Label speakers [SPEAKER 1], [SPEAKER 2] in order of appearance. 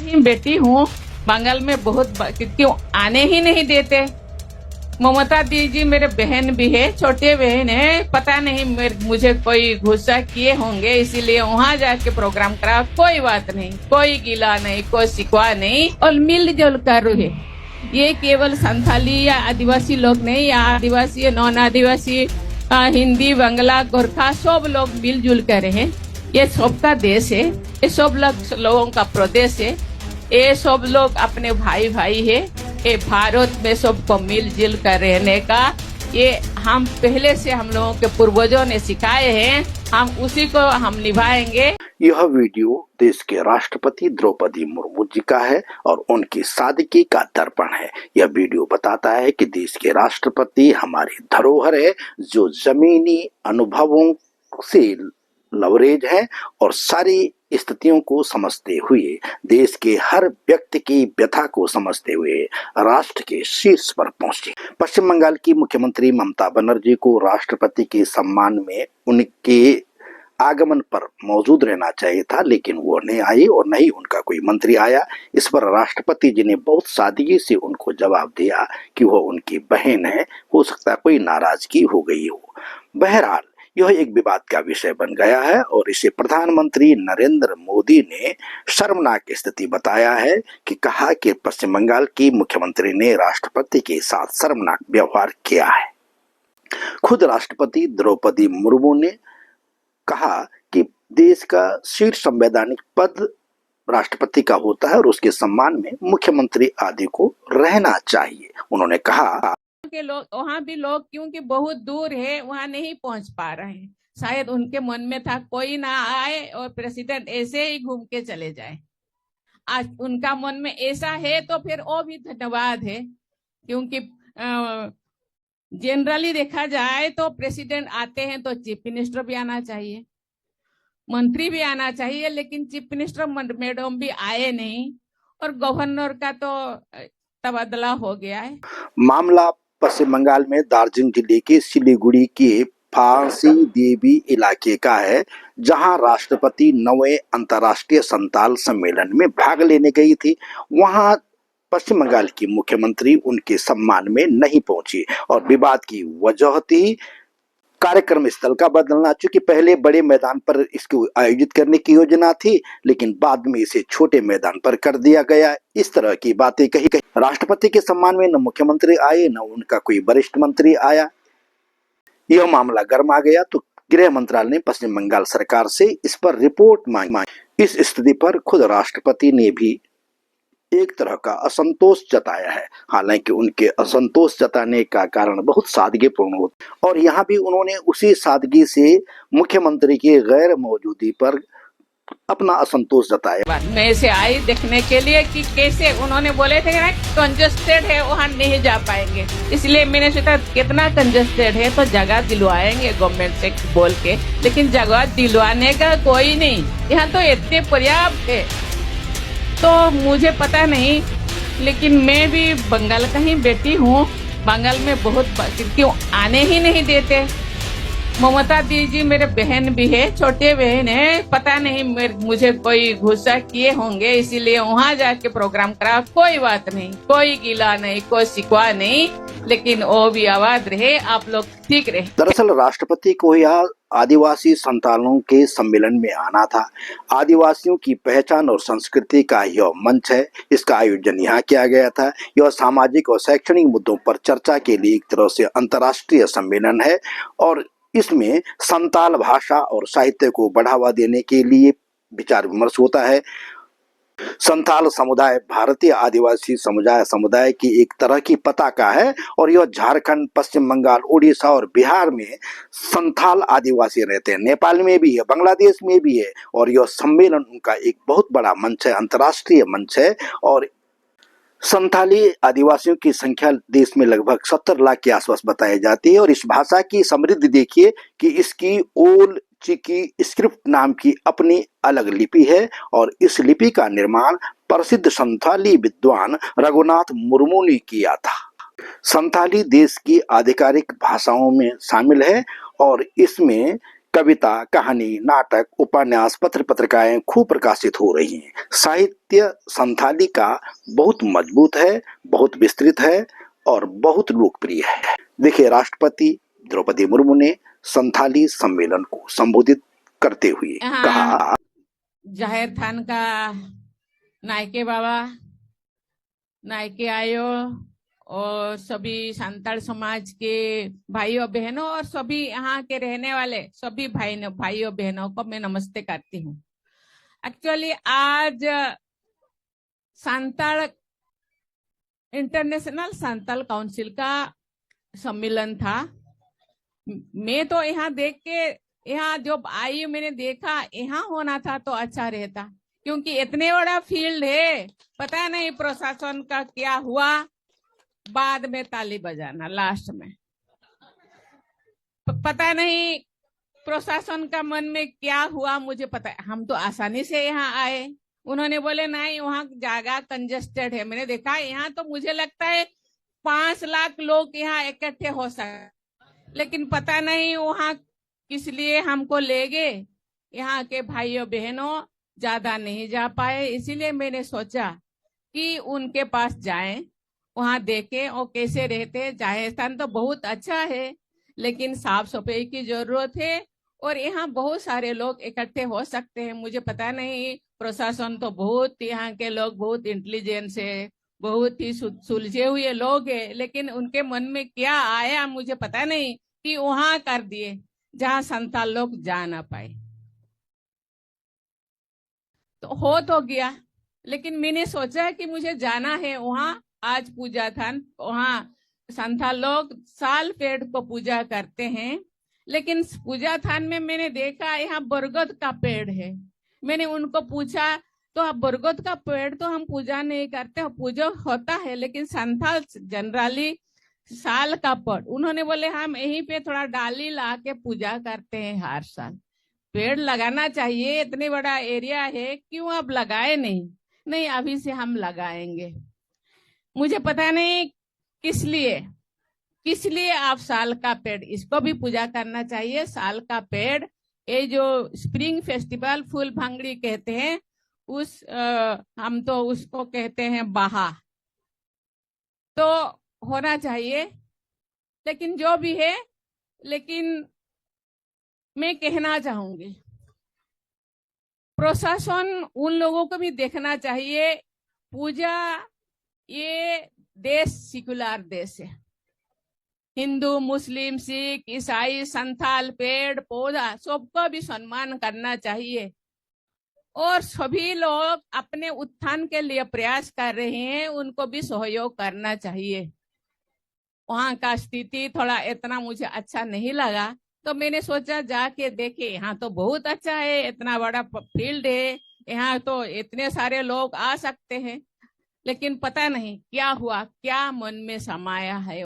[SPEAKER 1] की बेटी हूँ। बंगाल में बहुत क्यों आने ही नहीं देते। ममता दीदी मेरे बहन भी है, छोटे बहन है। पता नहीं मुझे कोई गुस्सा किए होंगे, इसीलिए वहाँ जाके प्रोग्राम करा। कोई बात नहीं, कोई गिला नहीं, कोई शिकवा नहीं, और मिलजुल कर रहे। ये केवल संथाली या आदिवासी लोग नहीं, या आदिवासी नॉन आदिवासी, हिंदी, बांग्ला, गोरखा, सब लोग मिलजुल कर रहे हैं। ये सबका देश है, ये सब लोगों का प्रदेश है। ये सब लोग अपने भाई भाई है। ये भारत में सबको मिलजुल कर रहने का ये हम पहले से हम लोगों के पूर्वजों ने सिखाए हैं, हम उसी को हम निभाएंगे।
[SPEAKER 2] यह वीडियो देश के राष्ट्रपति द्रौपदी मुर्मू जी का है और उनकी सादगी का दर्पण है। यह वीडियो बताता है कि देश के राष्ट्रपति हमारी धरोहर है, जो जमीनी अनुभवों से लवरेज है और सारी स्थितियों को समझते हुए, देश के हर व्यक्ति की व्यथा को समझते हुए राष्ट्र के शीर्ष पर पहुंचे। पश्चिम बंगाल की मुख्यमंत्री ममता बनर्जी को राष्ट्रपति के सम्मान में उनके आगमन पर मौजूद रहना चाहिए था, लेकिन वो नहीं आई और नहीं उनका कोई मंत्री आया। इस पर राष्ट्रपति जी ने बहुत सादगी से उनको जवाब दिया कि वो उनकी बहन है, हो सकता है कोई नाराजगी हो गई हो। बहरहाल यह एक विवाद का विषय बन गया है और इसे प्रधानमंत्री नरेंद्र मोदी ने शर्मनाक स्थिति बताया है कि कहा कि पश्चिम बंगाल की मुख्यमंत्री ने राष्ट्रपति के साथ शर्मनाक व्यवहार किया है। खुद राष्ट्रपति द्रौपदी मुर्मू ने कहा कि देश का शीर्ष संवैधानिक पद राष्ट्रपति का होता है और उसके सम्मान में मुख्यमंत्री आदि को रहना चाहिए। उन्होंने कहा
[SPEAKER 1] के लोग वहाँ भी लोग क्योंकि बहुत दूर है, वहाँ नहीं पहुँच पा रहे हैं। शायद उनके मन में था कोई ना आए और प्रेसिडेंट ऐसे ही घूम के चले जाए। आज उनका मन में ऐसा है तो फिर वो भी धन्यवाद है, क्योंकि जनरली देखा जाए तो प्रेसिडेंट आते हैं तो चीफ मिनिस्टर भी आना चाहिए, मंत्री भी आना चाहिए, लेकिन चीफ मिनिस्टर मैडम भी आए नहीं और गवर्नर का तो तबादला हो गया है।
[SPEAKER 2] मामला पश्चिम बंगाल में दार्जिलिंग जिले के सिलीगुड़ी के फांसी देवी इलाके का है, जहां राष्ट्रपति 9वें अंतर्राष्ट्रीय संताल सम्मेलन में भाग लेने गई थी। वहां पश्चिम बंगाल की मुख्यमंत्री उनके सम्मान में नहीं पहुंची और विवाद की वजह थी कार्यक्रम स्थल का बदलना। चूंकि पहले बड़े मैदान पर इसको आयोजित करने की योजना थी, लेकिन बाद में इसे छोटे मैदान पर कर दिया गया। इस तरह की बातें कही गई। राष्ट्रपति के सम्मान में न मुख्यमंत्री आए, न उनका कोई वरिष्ठ मंत्री आया। यह मामला गर्म आ गया तो गृह मंत्रालय ने पश्चिम बंगाल सरकार से इस पर रिपोर्ट मांगी। इस स्थिति पर खुद राष्ट्रपति ने भी एक तरह का असंतोष जताया है। हालांकि उनके असंतोष जताने का कारण बहुत सादगीपूर्ण होता, और यहाँ भी उन्होंने उसी सादगी से मुख्यमंत्री की गैर मौजूदगी पर अपना असंतोष जताया।
[SPEAKER 1] मैं से आई देखने के लिए कि कैसे उन्होंने बोले थे ना कंजस्टेड है, वहाँ नहीं जा पाएंगे, इसलिए मैंने सोचा कितना कंजस्टेड है तो जगह दिलवाएंगे गवर्नमेंट से बोल के, लेकिन जगह दिलवाने का कोई नहीं। यहाँ तो इतने पर्याप्त है, तो मुझे पता नहीं, लेकिन मैं भी बंगाल का ही बेटी हूँ। बंगाल में बहुत क्यों आने ही नहीं देते। ममता दीदी मेरे बहन भी है, छोटे बहन है। पता नहीं मुझे कोई गुस्सा किए होंगे, इसीलिए वहाँ जाके प्रोग्राम करा। कोई बात नहीं, कोई गिला नहीं, कोई शिकवा नहीं, लेकिन वो भी आवाज रहे, आप लोग ठीक रहे।
[SPEAKER 2] दरअसल राष्ट्रपति को यह आदिवासी संतालों के सम्मेलन में आना था। आदिवासियों की पहचान और संस्कृति का यह मंच है। इसका आयोजन यहाँ किया गया था। यह सामाजिक और शैक्षणिक मुद्दों पर चर्चा के लिए एक तरह से अंतर्राष्ट्रीय सम्मेलन है और इसमें संताल भाषा और साहित्य को बढ़ावा देने के लिए विचार विमर्श होता है। संथाल समुदाय भारतीय आदिवासी समुदाय की एक तरह की पताका है और यह झारखंड, पश्चिम बंगाल, उड़ीसा और बिहार में संथाल आदिवासी रहते हैं। नेपाल में भी है, बांग्लादेश में भी है और यह सम्मेलन उनका एक बहुत बड़ा मंच है, अंतर्राष्ट्रीय मंच है। और संथाली आदिवासियों की संख्या देश में लगभग 70 लाख के आसपास बताई जाती है और इस भाषा की समृद्धि देखिए कि इसकी ओल चिकी स्क्रिप्ट नाम की अपनी अलग लिपि है और इस लिपि का निर्माण प्रसिद्ध संथाली विद्वान रघुनाथ मुर्मू ने किया था। संथाली देश की आधिकारिक भाषाओं में शामिल है और इसमें कविता, कहानी, नाटक, उपन्यास, पत्र पत्रिकाएं खूब प्रकाशित हो रही हैं। साहित्य संथाली का बहुत मजबूत है, बहुत विस्तृत है और बहुत लोकप्रिय है। देखिए, राष्ट्रपति द्रौपदी मुर्मू ने संथाली सम्मेलन को संबोधित करते हुए कहा,
[SPEAKER 1] जाहिर थान का नायके बाबा, नायके आयो और सभी संताल समाज के भाइयों बहनों और सभी यहाँ के रहने वाले सभी भाइयों बहनों को मैं नमस्ते करती हूँ। एक्चुअली आज संताल इंटरनेशनल संताल काउंसिल का सम्मेलन था। मैं तो यहाँ देख के यहाँ जो आई मैंने देखा यहाँ होना था तो अच्छा रहता, क्योंकि इतने बड़ा फील्ड है, पता नहीं प्रशासन का क्या हुआ, बाद में ताली बजाना लास्ट में, पता नहीं प्रशासन का मन में क्या हुआ, मुझे पता है। हम तो आसानी से यहाँ आए, उन्होंने बोले नहीं वहाँ जगह कंजेस्टेड है। मैंने देखा यहाँ तो मुझे लगता है 5 लाख लोग यहाँ इकट्ठे हो सकते, लेकिन पता नहीं वहाँ किस लिए हमको ले गए। यहाँ के भाइयों बहनों ज्यादा नहीं जा पाए, इसीलिए मैंने सोचा कि उनके पास जाएं, वहां देखें और कैसे रहते। जाहिर स्थान तो बहुत अच्छा है, लेकिन साफ सफाई की जरूरत है और यहाँ बहुत सारे लोग इकट्ठे हो सकते हैं। मुझे पता नहीं, प्रशासन तो बहुत, यहाँ के लोग बहुत इंटेलिजेंस है, बहुत ही सुलझे हुए लोग हैं, लेकिन उनके मन में क्या आया मुझे पता नहीं कि वहां कर दिए जहां संताल लोग जा ना पाए। तो हो तो गया, लेकिन मैंने सोचा कि मुझे जाना है वहां। आज पूजा था, वहां संथाल लोग साल पेड़ को पूजा करते हैं, लेकिन पूजा थान में मैंने देखा यहाँ बरगद का पेड़ है। मैंने उनको पूछा तो बरगद का पेड़ तो हम पूजा नहीं करते, पूजा होता है लेकिन संथाल जनरली साल का पेड़। उन्होंने बोले हम यहीं पे थोड़ा डाली ला के पूजा करते हैं हर साल। पेड़ लगाना चाहिए, इतने बड़ा एरिया है, क्यों अब लगाए नहीं? नहीं, अभी से हम लगाएंगे। मुझे पता नहीं किस लिए आप साल का पेड़, इसको भी पूजा करना चाहिए। साल का पेड़, ये जो स्प्रिंग फेस्टिवल फूल भांगड़ी कहते हैं, हम तो उसको कहते हैं बहा, तो होना चाहिए। लेकिन जो भी है, लेकिन मैं कहना चाहूंगी प्रशासन उन लोगों को भी देखना चाहिए। पूजा, ये देश सेकुलर देश है, हिंदू मुस्लिम सिख ईसाई संथाल पेड़ पौधा सबको भी सम्मान करना चाहिए और सभी लोग अपने उत्थान के लिए प्रयास कर रहे हैं, उनको भी सहयोग करना चाहिए। वहां का स्थिति थोड़ा इतना मुझे अच्छा नहीं लगा, तो मैंने सोचा जाके देखे। यहाँ तो बहुत अच्छा है, इतना बड़ा फील्ड है, यहाँ तो इतने सारे लोग आ सकते हैं, लेकिन पता नहीं क्या हुआ, क्या मन में समाया है।